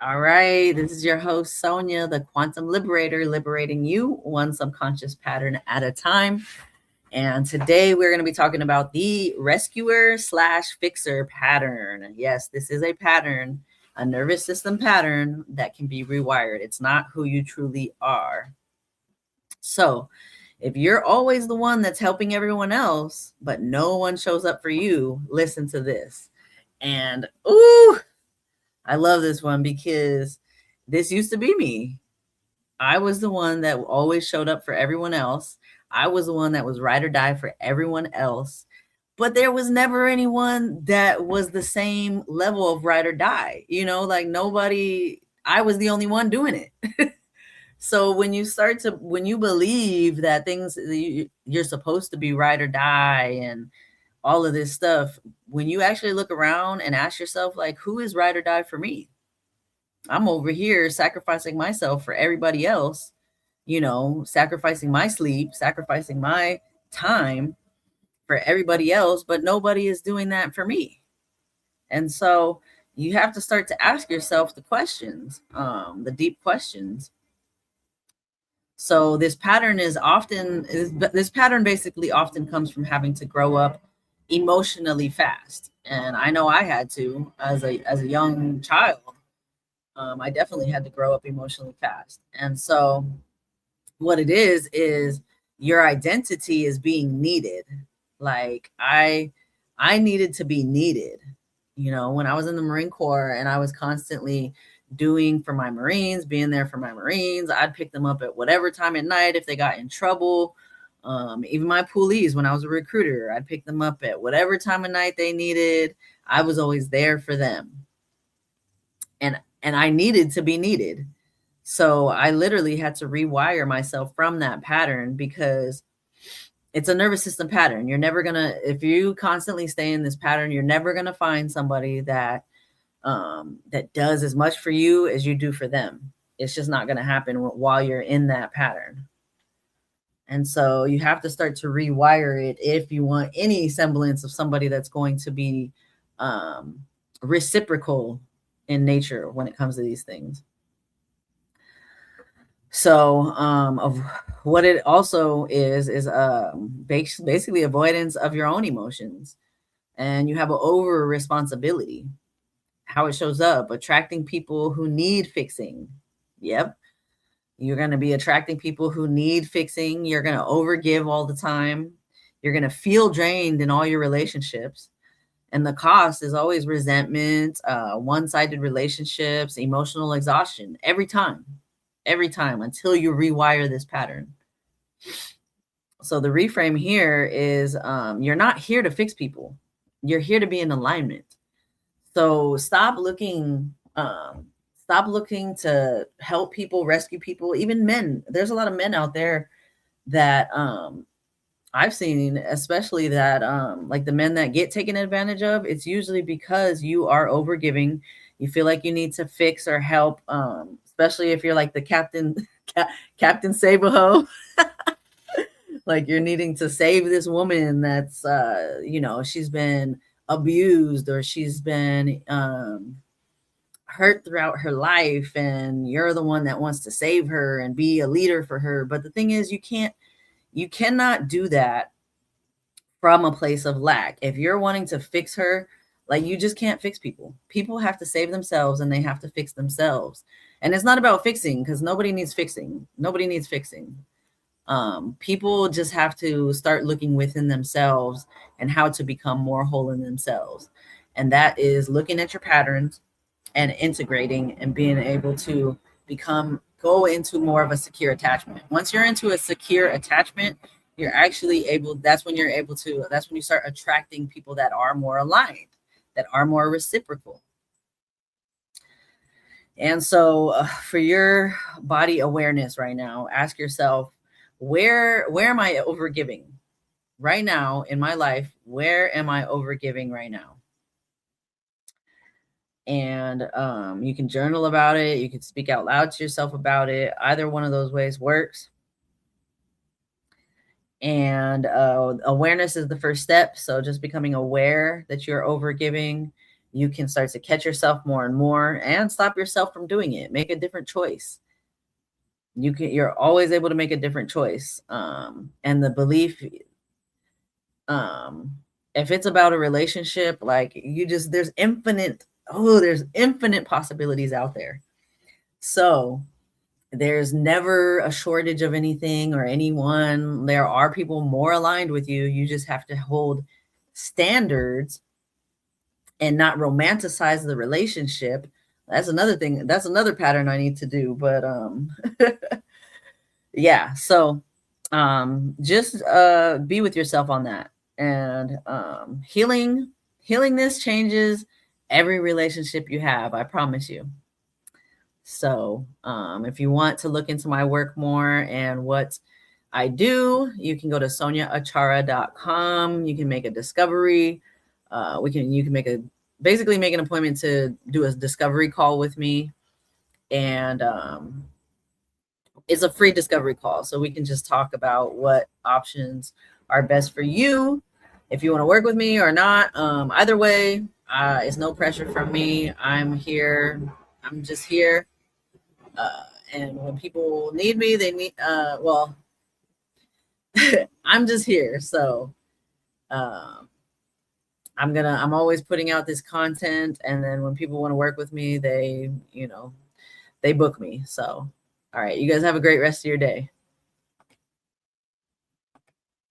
All right, this is your host, Sonia, the Quantum Liberator, liberating you one subconscious pattern at a time. And today we're going to be talking about the rescuer slash fixer pattern. Yes, this is a pattern, a nervous system pattern that can be rewired. It's not who you truly are. So if you're always the one that's helping everyone else, but no one shows up for you, listen to this. And ooh, I love this one because this used to be me. I was the one that always showed up for everyone else. I was the one that was ride or die for everyone else. But there was never anyone that was the same level of ride or die. Like nobody, I was the only one doing it. So when you believe that things you're supposed to be ride or die and all of this stuff, when you actually look around and ask yourself, like, who is ride or die for me? I'm over here sacrificing myself for everybody else, sacrificing my sleep, sacrificing my time for everybody else, but nobody is doing that for me. And so you have to start to ask yourself the questions, the deep questions. So this pattern this pattern basically often comes from having to grow up emotionally fast. And I know I had to as a young child. I definitely had to grow up emotionally fast. And so what it is your identity is being needed. Like I needed to be needed. When I was in the Marine Corps and I was constantly doing for my Marines, being there for my Marines, I'd pick them up at whatever time at night if they got in trouble. Even my police, when I was a recruiter, I'd pick them up at whatever time of night they needed. I was always there for them. And I needed to be needed. So I literally had to rewire myself from that pattern because it's a nervous system pattern. If you constantly stay in this pattern, you're never gonna find somebody that does as much for you as you do for them. It's just not gonna happen while you're in that pattern. And so you have to start to rewire it if you want any semblance of somebody that's going to be reciprocal in nature when it comes to these things. So of what it also is basically avoidance of your own emotions. And you have an over responsibility. How it shows up: attracting people who need fixing. Yep. You're going to be attracting people who need fixing. You're going to overgive all the time. You're going to feel drained in all your relationships. And the cost is always resentment, one-sided relationships, emotional exhaustion every time until you rewire this pattern. So the reframe here is you're not here to fix people. You're here to be in alignment. So stop looking to help people, rescue people, even men. There's a lot of men out there that I've seen, especially that like the men that get taken advantage of, it's usually because you are overgiving. You feel like you need to fix or help, especially if you're like the Captain Save-A-Ho. Like you're needing to save this woman that's she's been abused or she's been hurt throughout her life, and you're the one that wants to save her and be a leader for her. But the thing is, you cannot do that from a place of lack. If you're wanting to fix her, like, you just can't fix people. People have to save themselves and they have to fix themselves. And it's not about fixing, because nobody needs fixing. People just have to start looking within themselves and how to become more whole in themselves. And that is looking at your patterns and integrating and being able to go into more of a secure attachment. Once you're into a secure attachment, that's when you start attracting people that are more aligned, that are more reciprocal. And so for your body awareness right now, ask yourself, where am I overgiving right now in my life? Where am I overgiving right now? And you can journal about it. You can speak out loud to yourself about it. Either one of those ways works. And awareness is the first step. So just becoming aware that you're overgiving you can start to catch yourself more and more and stop yourself from doing it. Make a different choice. You're always able to make a different choice. And the belief, if it's about a relationship, like there's infinite possibilities out there. So there's never a shortage of anything or anyone. There are people more aligned with you. You just have to hold standards and not romanticize the relationship. That's another thing. That's another pattern I need to do. But yeah. So just be with yourself on that. And healing this changes every relationship you have. I promise you. So if you want to look into my work more and what I do, you can go to soniaachara.com. You can make a discovery. You can basically make an appointment to do a discovery call with me. And it's a free discovery call. So we can just talk about what options are best for you, if you want to work with me or not. Either way, it's no pressure from me. I'm here. I'm just here. And when people need me, they need, well, I'm just here. So I'm always putting out this content. And then when people want to work with me, they book me. So, all right. You guys have a great rest of your day.